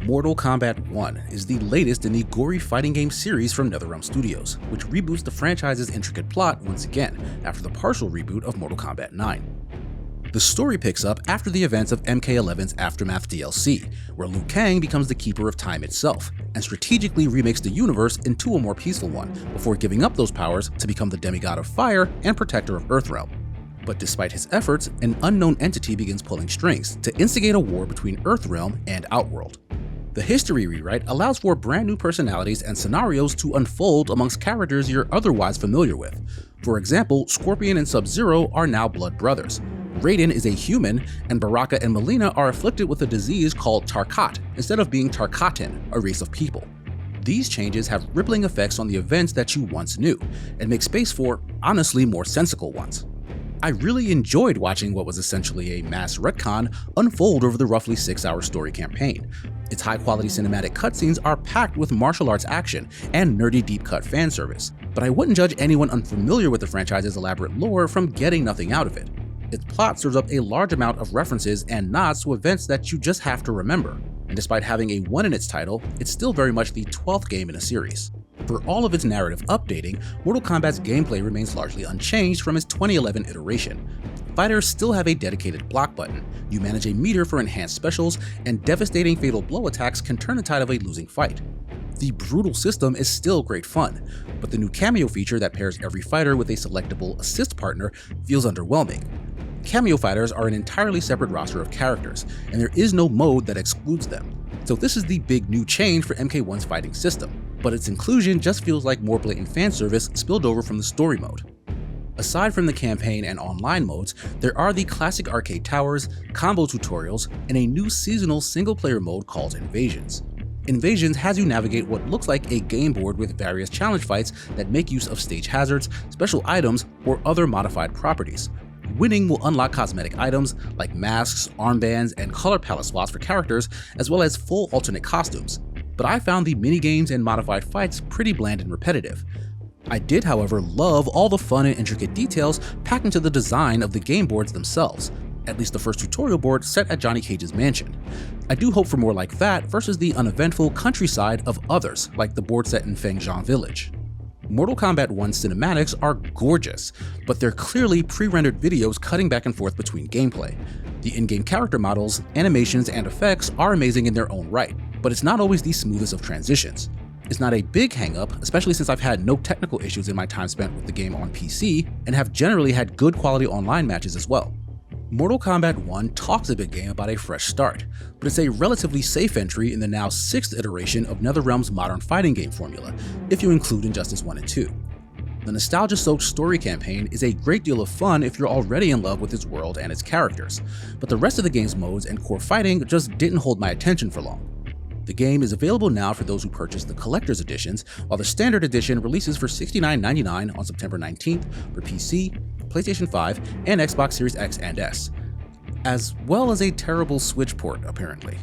Mortal Kombat 1 is the latest in the gory fighting game series from NetherRealm Studios, which reboots the franchise's intricate plot once again after the partial reboot of Mortal Kombat 9. The story picks up after the events of MK11's Aftermath DLC, where Liu Kang becomes the Keeper of Time itself, and strategically remakes the universe into a more peaceful one, before giving up those powers to become the demigod of fire and protector of Earthrealm. But despite his efforts, an unknown entity begins pulling strings to instigate a war between Earthrealm and Outworld. The history rewrite allows for brand new personalities and scenarios to unfold amongst characters you're otherwise familiar with. For example, Scorpion and Sub-Zero are now blood brothers. Raiden is a human, and Baraka and Mileena are afflicted with a disease called Tarkat instead of being Tarkatan, a race of people. These changes have rippling effects on the events that you once knew, and make space for, honestly, more sensical ones. I really enjoyed watching what was essentially a mass retcon unfold over the roughly 6-hour story campaign. Its high-quality cinematic cutscenes are packed with martial arts action and nerdy deep-cut fan service, but I wouldn't judge anyone unfamiliar with the franchise's elaborate lore from getting nothing out of it. Its plot serves up a large amount of references and nods to events that you just have to remember, and despite having a 1 in its title, it's still very much the 12th game in a series. For all of its narrative updating, Mortal Kombat's gameplay remains largely unchanged from its 2011 iteration. Fighters still have a dedicated block button, you manage a meter for enhanced specials, and devastating fatal blow attacks can turn the tide of a losing fight. The brutal system is still great fun, but the new cameo feature that pairs every fighter with a selectable assist partner feels underwhelming. Cameo fighters are an entirely separate roster of characters, and there is no mode that excludes them. So this is the big new change for MK1's fighting system, but its inclusion just feels like more blatant fan service spilled over from the story mode. Aside from the campaign and online modes, there are the classic arcade towers, combo tutorials, and a new seasonal single-player mode called Invasions. Invasions has you navigate what looks like a game board with various challenge fights that make use of stage hazards, special items, or other modified properties. Winning will unlock cosmetic items like masks, armbands, and color palette swaps for characters, as well as full alternate costumes. But I found the minigames and modified fights pretty bland and repetitive. I did, however, love all the fun and intricate details packed into the design of the game boards themselves, at least the first tutorial board set at Johnny Cage's mansion. I do hope for more like that versus the uneventful countryside of others, like the board set in Feng Zhang Village. Mortal Kombat 1 cinematics are gorgeous, but they're clearly pre-rendered videos cutting back and forth between gameplay. The in-game character models, animations, and effects are amazing in their own right, but it's not always the smoothest of transitions. It's not a big hang-up, especially since I've had no technical issues in my time spent with the game on PC, and have generally had good quality online matches as well. Mortal Kombat 1 talks a big game about a fresh start, but it's a relatively safe entry in the now 6th iteration of NetherRealm's modern fighting game formula, if you include Injustice 1 and 2. The nostalgia-soaked story campaign is a great deal of fun if you're already in love with its world and its characters, but the rest of the game's modes and core fighting just didn't hold my attention for long. The game is available now for those who purchase the collector's editions, while the standard edition releases for $69.99 on September 19th for PC, PlayStation 5, and Xbox Series X and S, as well as a terrible Switch port, apparently.